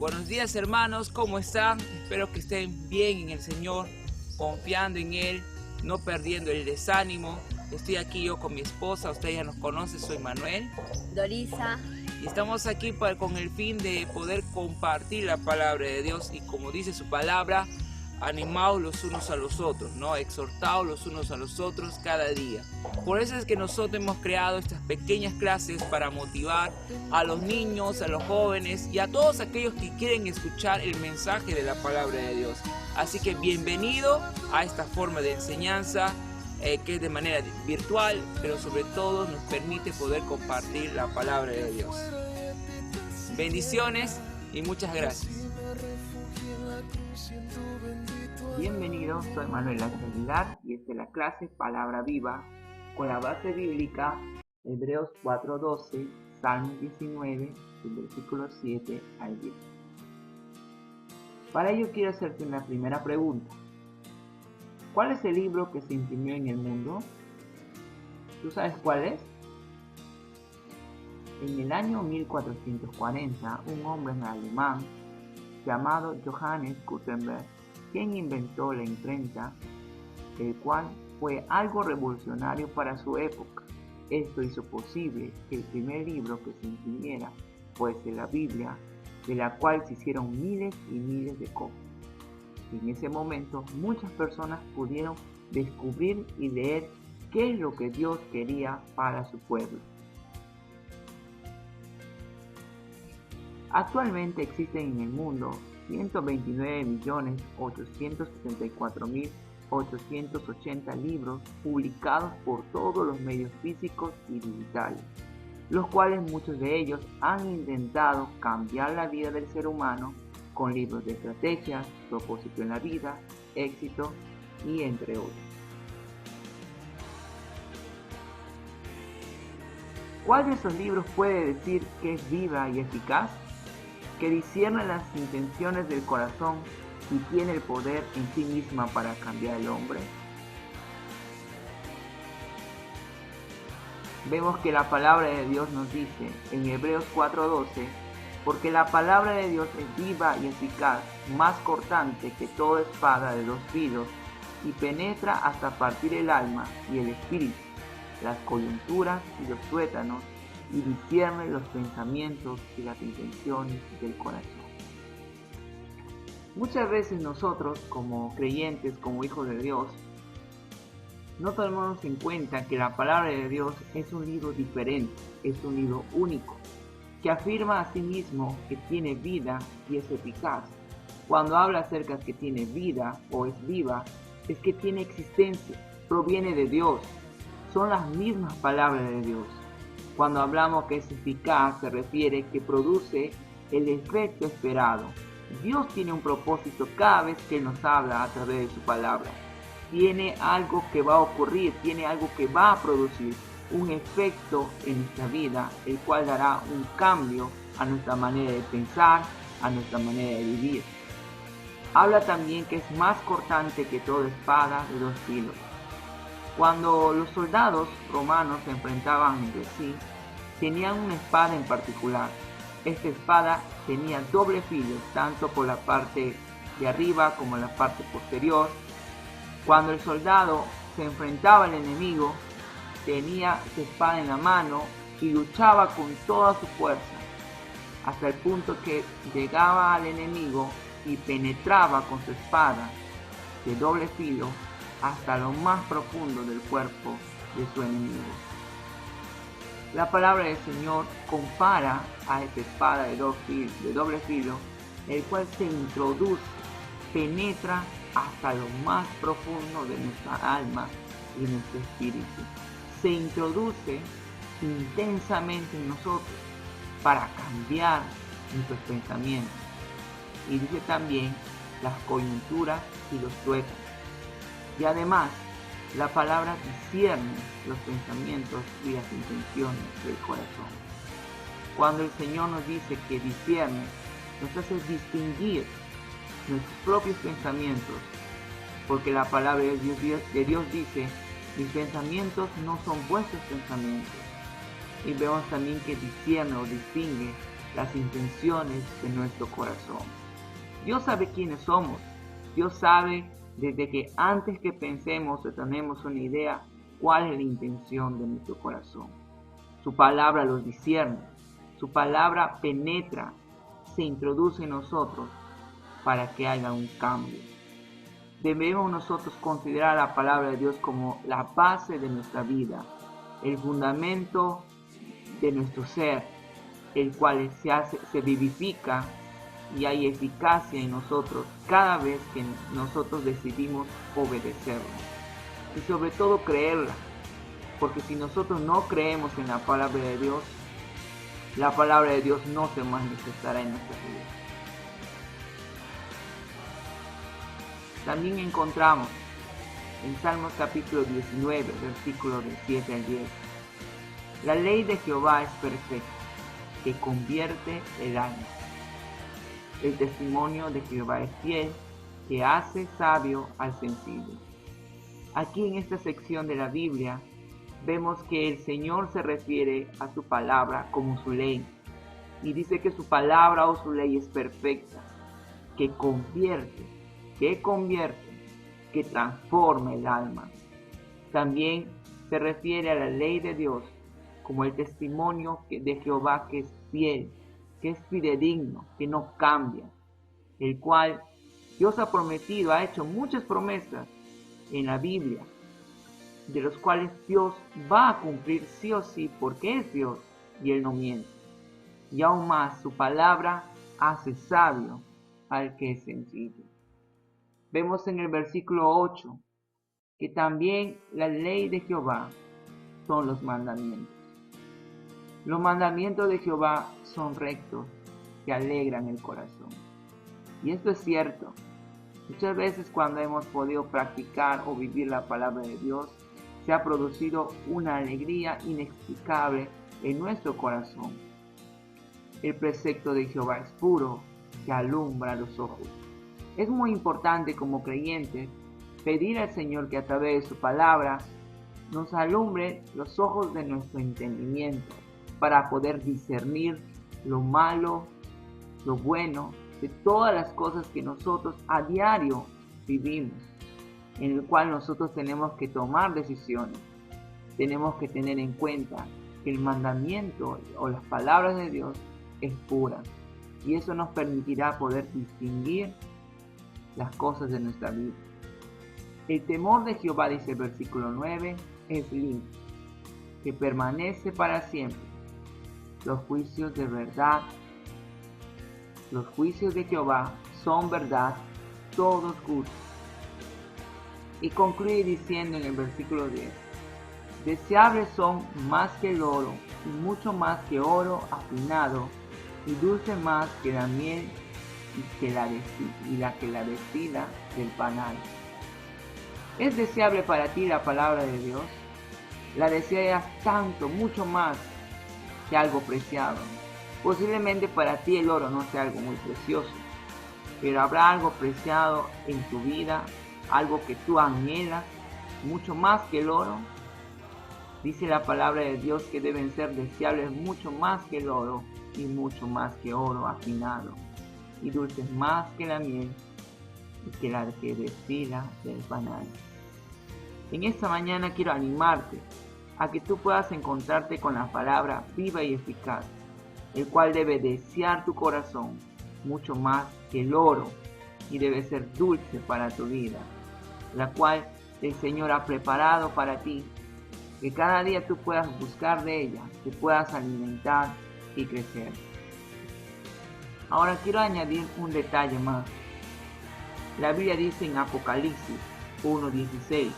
Buenos días, hermanos, ¿cómo están? Espero que estén bien en el Señor, confiando en Él, no perdiendo el desánimo. Estoy aquí yo con mi esposa, ustedes ya nos conocen, soy Manuel. Dorisa. Y estamos aquí con el fin de poder compartir la palabra de Dios y, como dice su palabra, animados los unos a los otros, ¿no? Exhortados los unos a los otros cada día. Por eso es que nosotros hemos creado estas pequeñas clases para motivar a los niños, a los jóvenes y a todos aquellos que quieren escuchar el mensaje de la palabra de Dios. Así que bienvenido a esta forma de enseñanza que es de manera virtual, pero sobre todo nos permite poder compartir la palabra de Dios. Bendiciones y muchas gracias. Bienvenidos, soy Manuel Aguilar y esta es la clase Palabra Viva con la base bíblica Hebreos 4:12, Salmos 19, del versículo 7 al 10. Para ello quiero hacerte una primera pregunta. ¿Cuál es el libro que se imprimió en el mundo? ¿Tú sabes cuál es? En el año 1440, un hombre alemán llamado Johannes Gutenberg, quien inventó la imprenta, el cual fue algo revolucionario para su época. Esto hizo posible que el primer libro que se imprimiera fuese la Biblia, de la cual se hicieron miles y miles de copias. En ese momento muchas personas pudieron descubrir y leer qué es lo que Dios quería para su pueblo. Actualmente existen en el mundo 129.874.880 libros publicados por todos los medios físicos y digitales, los cuales muchos de ellos han intentado cambiar la vida del ser humano con libros de estrategias, propósito en la vida, éxito y entre otros. ¿Cuál de esos libros puede decir que es viva y eficaz? Que discierne las intenciones del corazón y tiene el poder en sí misma para cambiar al hombre. Vemos que la palabra de Dios nos dice en Hebreos 4:12, porque la palabra de Dios es viva y eficaz, más cortante que toda espada de 2 filos, y penetra hasta partir el alma y el espíritu, las coyunturas y los tuétanos, y discierne los pensamientos y las intenciones del corazón. Muchas veces nosotros, como creyentes, como hijos de Dios, no tomamos en cuenta que la palabra de Dios es un libro diferente, es un libro único, que afirma a sí mismo que tiene vida y es eficaz. Cuando habla acerca de que tiene vida o es viva, es que tiene existencia, proviene de Dios, son las mismas palabras de Dios. Cuando hablamos que es eficaz, se refiere que produce el efecto esperado. Dios tiene un propósito cada vez que nos habla a través de su palabra. Tiene algo que va a ocurrir, tiene algo que va a producir un efecto en nuestra vida, el cual dará un cambio a nuestra manera de pensar, a nuestra manera de vivir. Habla también que es más cortante que toda espada de 2 filos. Cuando los soldados romanos se enfrentaban entre sí, tenían una espada en particular. Esta espada tenía doble filo, tanto por la parte de arriba como la parte posterior. Cuando el soldado se enfrentaba al enemigo, tenía su espada en la mano y luchaba con toda su fuerza, hasta el punto que llegaba al enemigo y penetraba con su espada de doble filo hasta lo más profundo del cuerpo de su enemigo. La palabra del Señor compara a esta espada de doble filo, el cual se introduce, penetra hasta lo más profundo de nuestra alma y nuestro espíritu. Se introduce intensamente en nosotros para cambiar nuestros pensamientos. Y dice también las coyunturas y los tuétanos. Y además, la palabra discierne los pensamientos y las intenciones del corazón. Cuando el Señor nos dice que discierne, nos hace distinguir nuestros propios pensamientos, porque la palabra de Dios dice: mis pensamientos no son vuestros pensamientos. Y vemos también que discierne o distingue las intenciones de nuestro corazón. Dios sabe quiénes somos. Dios sabe desde que antes que pensemos o tenemos una idea cuál es la intención de nuestro corazón. Su palabra los discierne. Su palabra penetra, se introduce en nosotros para que haya un cambio. Debemos nosotros considerar la palabra de Dios como la base de nuestra vida, el fundamento de nuestro ser, el cual se vivifica y hay eficacia en nosotros cada vez que nosotros decidimos obedecerla y sobre todo creerla, porque si nosotros no creemos en la palabra de Dios, la palabra de Dios no se manifestará en nuestra vida. También encontramos en Salmos capítulo 19, versículos del 7 al 10. La ley de Jehová es perfecta, que convierte el alma. El testimonio de Jehová es fiel, que hace sabio al sencillo. Aquí en esta sección de la Biblia vemos que el Señor se refiere a su palabra como su ley. Y dice que su palabra o su ley es perfecta, que convierte, que transforma el alma. También se refiere a la ley de Dios como el testimonio de Jehová que es fiel, que es fidedigno, que no cambia, el cual Dios ha prometido, ha hecho muchas promesas en la Biblia, de los cuales Dios va a cumplir sí o sí, porque es Dios y Él no miente. Y aún más, su palabra hace sabio al que es sencillo. Vemos en el versículo 8 que también la ley de Jehová son los mandamientos. Los mandamientos de Jehová son rectos, que alegran el corazón. Y esto es cierto. Muchas veces cuando hemos podido practicar o vivir la palabra de Dios, se ha producido una alegría inexplicable en nuestro corazón. El precepto de Jehová es puro, que alumbra los ojos. Es muy importante como creyentes pedir al Señor que a través de su palabra nos alumbre los ojos de nuestro entendimiento para poder discernir lo malo, lo bueno, de todas las cosas que nosotros a diario vivimos, en el cual nosotros tenemos que tomar decisiones. Tenemos que tener en cuenta que el mandamiento o las palabras de Dios es pura, y eso nos permitirá poder distinguir las cosas de nuestra vida. El temor de Jehová, dice el versículo 9, es limpio, que permanece para siempre. Los juicios de verdad, los juicios de Jehová son verdad, todos justos. Y concluye diciendo en el versículo 10, deseables son más que el oro, y mucho más que oro afinado, y dulce más que la miel y la que la destila del panal. ¿Es deseable para ti la palabra de Dios? La deseas tanto, mucho más que algo preciado. Posiblemente para ti el oro no sea algo muy precioso, pero habrá algo preciado en tu vida, algo que tú anhelas, mucho más que el oro. Dice la palabra de Dios que deben ser deseables mucho más que el oro y mucho más que oro afinado, y dulces más que la miel y que la que destila del panal. En esta mañana quiero animarte a que tú puedas encontrarte con la palabra viva y eficaz, el cual debe desear tu corazón mucho más que el oro y debe ser dulce para tu vida, la cual el Señor ha preparado para ti, que cada día tú puedas buscar de ella, que puedas alimentar y crecer. Ahora quiero añadir un detalle más. La Biblia dice en Apocalipsis 1:16,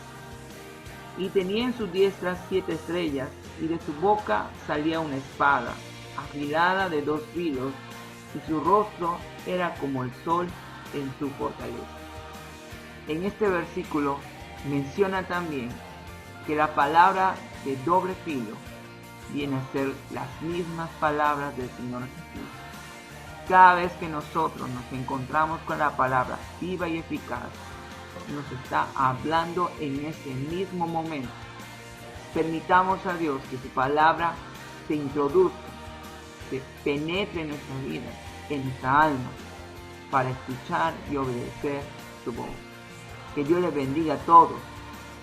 y tenía en su diestra 7 estrellas, y de su boca salía una espada, afilada de 2 filos, y su rostro era como el sol en su fortaleza. En este versículo menciona también que la palabra de doble filo viene a ser las mismas palabras del Señor Jesús. Cada vez que nosotros nos encontramos con la palabra viva y eficaz, nos está hablando en ese mismo momento. Permitamos a Dios que su palabra se introduzca que penetre en nuestra vida, en nuestra alma, para escuchar y obedecer su voz. Que Dios les bendiga a todos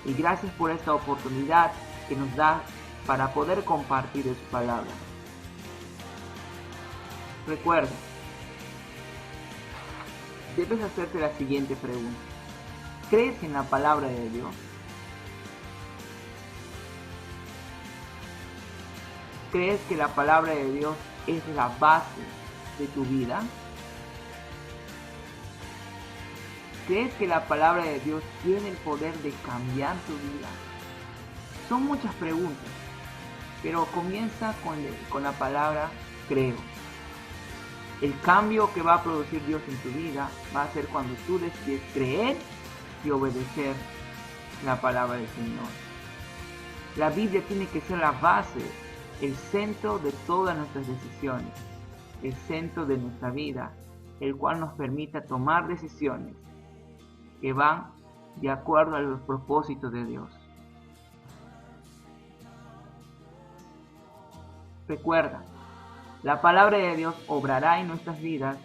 y gracias por esta oportunidad que nos da para poder compartir de su palabra. Recuerda, debes hacerte la siguiente pregunta. ¿Crees en la palabra de Dios? ¿Crees que la palabra de Dios es la base de tu vida? ¿Crees que la palabra de Dios tiene el poder de cambiar tu vida? Son muchas preguntas, pero comienza con la palabra creo. El cambio que va a producir Dios en tu vida va a ser cuando tú decides creer y obedecer la palabra del Señor. La Biblia tiene que ser la base, el centro de todas nuestras decisiones, el centro de nuestra vida, el cual nos permita tomar decisiones que van de acuerdo a los propósitos de Dios. Recuerda, la palabra de Dios obrará en nuestras vidas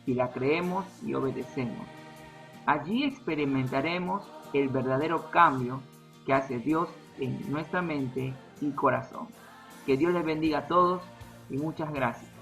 si la creemos y obedecemos. Allí experimentaremos el verdadero cambio que hace Dios en nuestra mente y corazón. Que Dios les bendiga a todos y muchas gracias.